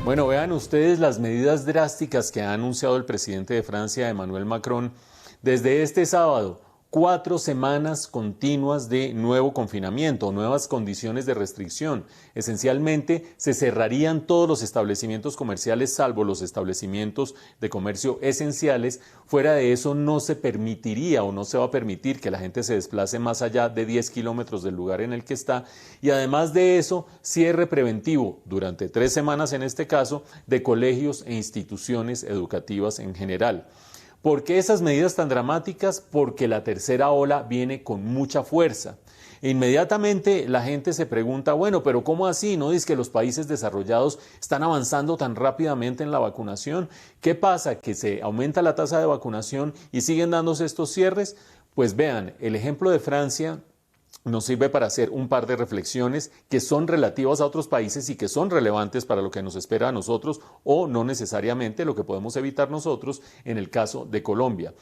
Bueno, vean ustedes las medidas drásticas que ha anunciado el presidente de Francia, Emmanuel Macron, desde este sábado. 4 semanas continuas de nuevo confinamiento, nuevas condiciones de restricción. Esencialmente, se cerrarían todos los establecimientos comerciales, salvo los establecimientos de comercio esenciales. Fuera de eso, no se permitiría o no se va a permitir que la gente se desplace más allá de 10 kilómetros del lugar en el que está. Y además de eso, cierre preventivo, durante 3 semanas en este caso, de colegios e instituciones educativas en general. ¿Por qué esas medidas tan dramáticas? Porque la tercera ola viene con mucha fuerza. Inmediatamente la gente se pregunta, bueno, pero ¿cómo así? ¿No dice que los países desarrollados están avanzando tan rápidamente en la vacunación? ¿Qué pasa? ¿Que se aumenta la tasa de vacunación y siguen dándose estos cierres? Pues vean, el ejemplo de Francia nos sirve para hacer un par de reflexiones que son relativas a otros países y que son relevantes para lo que nos espera a nosotros o no necesariamente lo que podemos evitar nosotros en el caso de Colombia.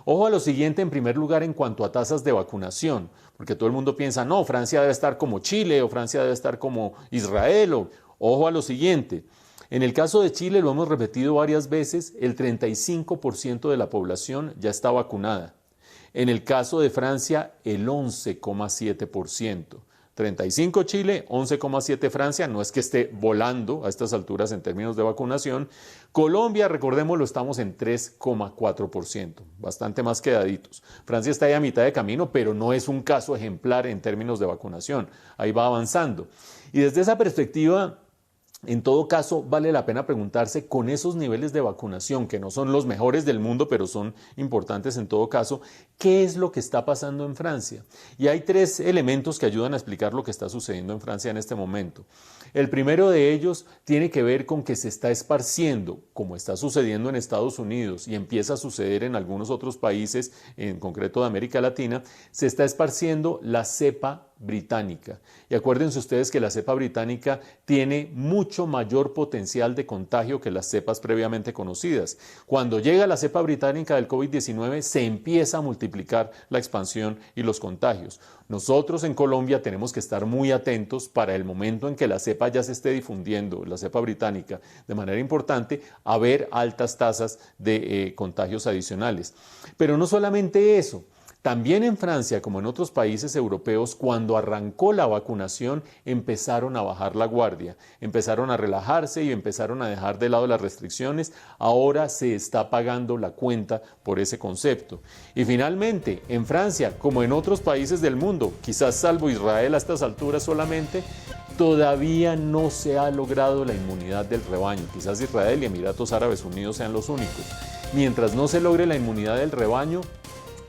Ojo a lo siguiente en primer lugar en cuanto a tasas de vacunación, porque todo el mundo piensa, no, Francia debe estar como Chile o Francia debe estar como Israel. Ojo a lo siguiente. En el caso de Chile, lo hemos repetido varias veces, el 35% de la población ya está vacunada. En el caso de Francia, el 11,7%. 35 Chile, 11,7 Francia, no es que esté volando a estas alturas en términos de vacunación. Colombia, recordémoslo, estamos en 3,4%, bastante más quedaditos. Francia está ahí a mitad de camino, pero no es un caso ejemplar en términos de vacunación, ahí va avanzando. Y desde esa perspectiva, en todo caso, vale la pena preguntarse, con esos niveles de vacunación, que no son los mejores del mundo, pero son importantes en todo caso, ¿qué es lo que está pasando en Francia? Y hay 3 elementos que ayudan a explicar lo que está sucediendo en Francia en este momento. El primero de ellos tiene que ver con que se está esparciendo, como está sucediendo en Estados Unidos y empieza a suceder en algunos otros países, en concreto de América Latina, se está esparciendo la cepa británica. Y acuérdense ustedes que la cepa británica tiene mucho mayor potencial de contagio que las cepas previamente conocidas. Cuando llega la cepa británica del COVID-19 se empieza a multiplicar la expansión y los contagios. Nosotros en Colombia tenemos que estar muy atentos para el momento en que la cepa ya se esté difundiendo, la cepa británica, de manera importante, a ver altas tasas de contagios adicionales. Pero no solamente eso. También en Francia, como en otros países europeos, cuando arrancó la vacunación, empezaron a bajar la guardia, empezaron a relajarse y empezaron a dejar de lado las restricciones. Ahora se está pagando la cuenta por ese concepto. Y finalmente, en Francia, como en otros países del mundo, quizás salvo Israel a estas alturas solamente, todavía no se ha logrado la inmunidad del rebaño. Quizás Israel y Emiratos Árabes Unidos sean los únicos. Mientras no se logre la inmunidad del rebaño,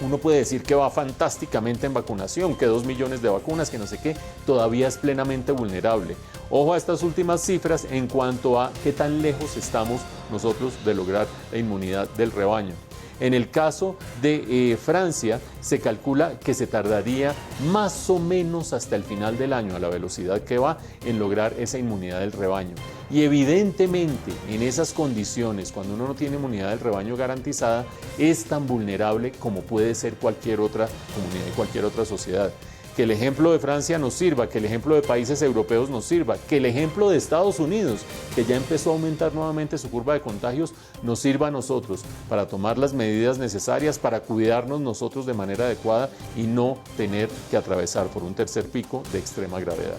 uno puede decir que va fantásticamente en vacunación, que 2 millones de vacunas, que no sé qué, todavía es plenamente vulnerable. Ojo a estas últimas cifras en cuanto a qué tan lejos estamos nosotros de lograr la inmunidad del rebaño. En el caso de Francia, se calcula que se tardaría más o menos hasta el final del año, a la velocidad que va, en lograr esa inmunidad del rebaño. Y evidentemente, en esas condiciones, cuando uno no tiene inmunidad del rebaño garantizada, es tan vulnerable como puede ser cualquier otra comunidad y cualquier otra sociedad. Que el ejemplo de Francia nos sirva, que el ejemplo de países europeos nos sirva, que el ejemplo de Estados Unidos, que ya empezó a aumentar nuevamente su curva de contagios, nos sirva a nosotros para tomar las medidas necesarias, para cuidarnos nosotros de manera adecuada y no tener que atravesar por un tercer pico de extrema gravedad.